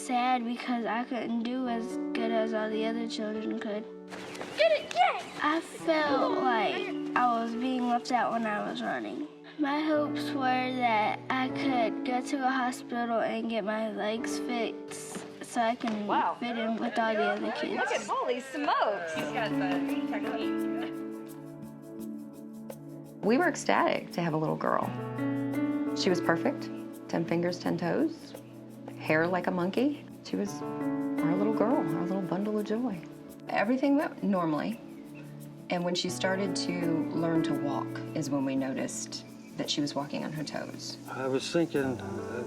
sad because I couldn't do as good as all the other children could. Get it, yay! I felt like I was being left out when I was running. My hopes were that I could go to a hospital and get my legs fixed so I can fit in with all the other kids. Look at holy smokes! He's got the technique. We were ecstatic to have a little girl. She was perfect, 10 fingers, 10 toes, hair like a monkey. She was our little girl, our little bundle of joy. Everything went normally, and when she started to learn to walk is when we noticed that she was walking on her toes. I was thinking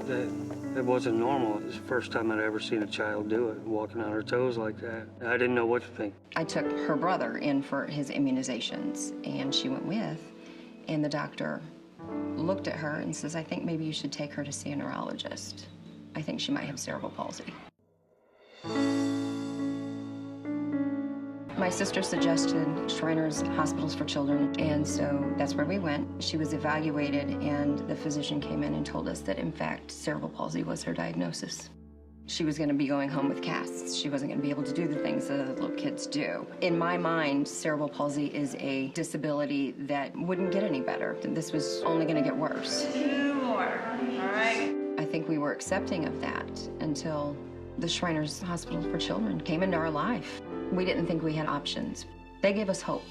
that it wasn't normal. It was the first time I'd ever seen a child do it, walking on her toes like that. I didn't know what to think. I took her brother in for his immunizations, and she went with, and the doctor looked at her and says, I think maybe you should take her to see a neurologist. I think she might have cerebral palsy. My sister suggested Shriners Hospitals for Children, and so that's where we went. She was evaluated, and the physician came in and told us that, in fact, cerebral palsy was her diagnosis. She was going to be going home with casts. She wasn't going to be able to do the things that little kids do. In my mind, cerebral palsy is a disability that wouldn't get any better. This was only going to get worse. 2 more, all right? I think we were accepting of that until the Shriners Hospital for Children came into our life. We didn't think we had options. They gave us hope.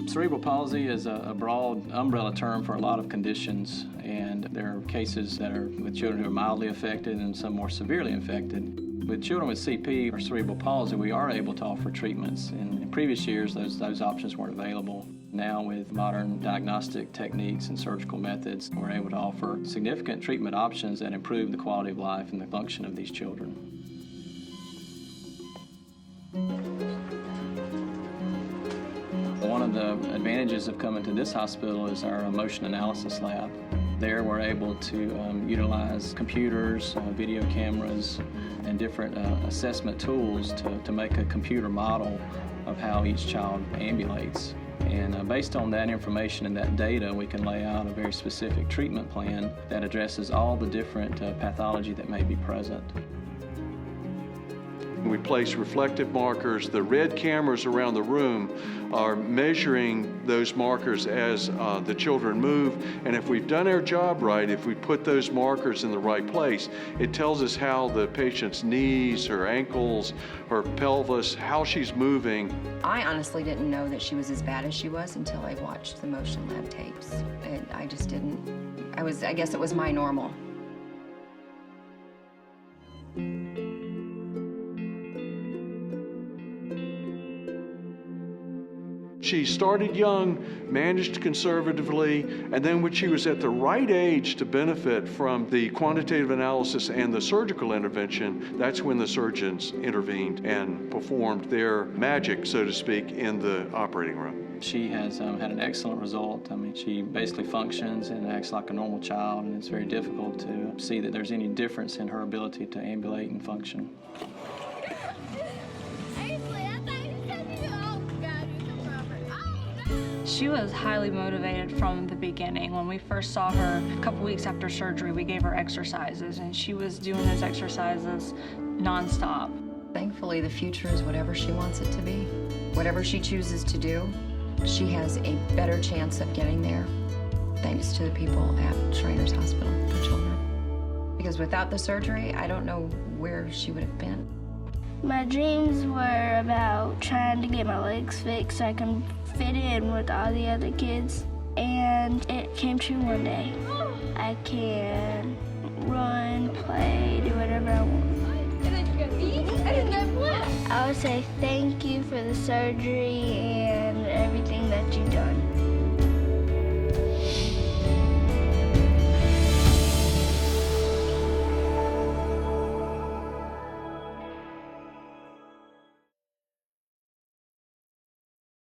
Cerebral palsy is a broad umbrella term for a lot of conditions, and there are cases that are with children who are mildly affected and some more severely affected. With children with CP or cerebral palsy, we are able to offer treatments. In previous years, those options weren't available. Now, with modern diagnostic techniques and surgical methods, we're able to offer significant treatment options that improve the quality of life and the function of these children. One of the advantages of coming to this hospital is our emotion analysis lab. There we're able to utilize computers, video cameras, and different assessment tools to make a computer model of how each child ambulates. And based on that information and that data, we can lay out a very specific treatment plan that addresses all the different pathology that may be present. We place reflective markers. The red cameras around the room are measuring those markers as the children move. And if we've done our job right, if we put those markers in the right place, it tells us how the patient's knees, her ankles, her pelvis, how she's moving. I honestly didn't know that she was as bad as she was until I watched the motion lab tapes. I just didn't. I guess it was my normal. She started young, managed conservatively, and then when she was at the right age to benefit from the quantitative analysis and the surgical intervention, that's when the surgeons intervened and performed their magic, so to speak, in the operating room. She has had an excellent result. I mean, she basically functions and acts like a normal child, and it's very difficult to see that there's any difference in her ability to ambulate and function. She was highly motivated from the beginning. When we first saw her a couple weeks after surgery, we gave her exercises, and she was doing those exercises nonstop. Thankfully, the future is whatever she wants it to be. Whatever she chooses to do, she has a better chance of getting there, thanks to the people at Shriners Hospital for Children. Because without the surgery, I don't know where she would have been. My dreams were about trying to get my legs fixed so I can fit in with all the other kids. And it came true one day. I can run, play, do whatever I want. I would say thank you for the surgery and everything that you've done.